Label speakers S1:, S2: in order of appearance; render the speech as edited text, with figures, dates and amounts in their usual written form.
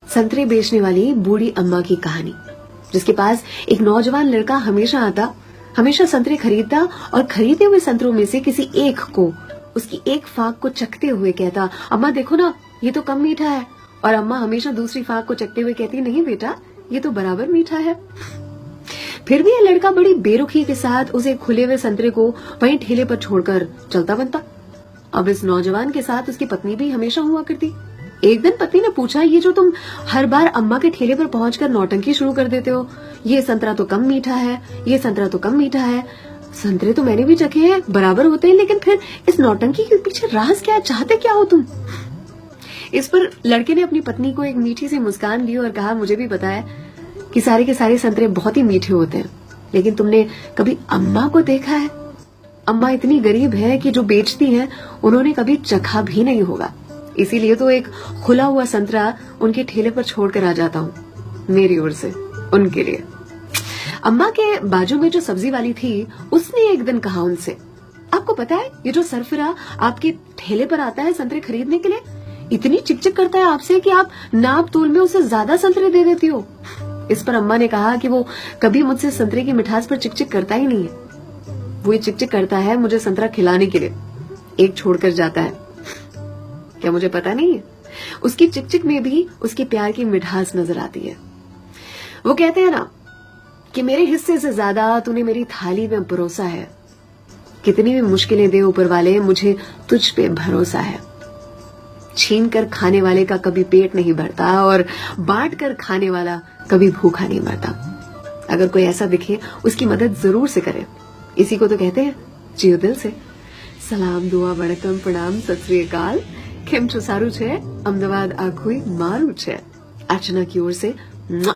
S1: संतरे बेचने वाली बूढ़ी अम्मा की कहानी, जिसके पास एक नौजवान लड़का हमेशा आता, हमेशा संतरे खरीदता और खरीदे हुए संतरों में से किसी एक को, उसकी एक फाक को चखते हुए कहता, अम्मा देखो ना, ये तो कम मीठा है। और अम्मा हमेशा दूसरी फाक को चखते हुए कहती, नहीं बेटा, ये तो बराबर मीठा है। फिर भी ये लड़का बड़ी बेरुखी के साथ उसे खुले हुए संतरे को वहीं ठेले पर छोड़कर चलता बनता। अब इस नौजवान के साथ उसकी पत्नी भी हमेशा हुआ करती। एक दिन पत्नी ने पूछा, ये जो तुम हर बार अम्मा के ठेले पर पहुंचकर नौटंकी शुरू कर देते हो, ये संतरा तो कम मीठा है, ये संतरा तो कम मीठा है। संतरे तो मैंने भी चखे हैं, बराबर होते हैं, लेकिन फिर इस नौटंकी के पीछे राज क्या है, चाहते क्या हो तुम? इस पर लड़के ने अपनी पत्नी को एक मीठी सी मुस्कान दी और कहा, मुझे भी पता है कि सारे के सारे संतरे बहुत ही मीठे होते हैं, लेकिन तुमने कभी अम्मा को देखा है? अम्मा इतनी गरीब है कि जो बेचती हैं उन्होंने कभी चखा भी नहीं होगा, इसीलिए तो एक खुला हुआ संतरा उनके ठेले पर छोड़कर आ जाता हूँ, मेरी ओर से उनके लिए। अम्मा के बाजू में जो सब्जी वाली थी, उसने एक दिन कहा उनसे, आपको पता है ये जो सरफिरा आपके ठेले पर आता है संतरे खरीदने के लिए, इतनी चिकचिक करता है आपसे कि आप नाप तोल में उसे ज्यादा संतरे दे देती हो। इस पर अम्मा ने कहा कि वो कभी मुझसे संतरे की मिठास पर चिकचिक करता ही नहीं है, वो ये चिकचिक करता है मुझे संतरा खिलाने के लिए, एक छोड़कर जाता है। क्या मुझे पता नहीं है? उसकी चिकचिक में भी उसके प्यार की मिठास नजर आती है। वो कहते हैं ना कि मेरे हिस्से से ज्यादा तूने मेरी थाली में परोसा है, कितनी भी मुश्किलें दे ऊपर वाले, मुझे तुझ पे भरोसा है। छीन कर खाने वाले का कभी पेट नहीं भरता और बांट कर खाने वाला कभी भूखा नहीं मरता। अगर कोई ऐसा दिखे, उसकी मदद जरूर से करे। इसी को तो कहते हैं जियो दिल से। सलाम, दुआ, वणकम, प्रणाम, सत श्री अकाल। केम छो सारू छे? अहमदाबाद आखुई मारू छे। अर्चना की ओर से।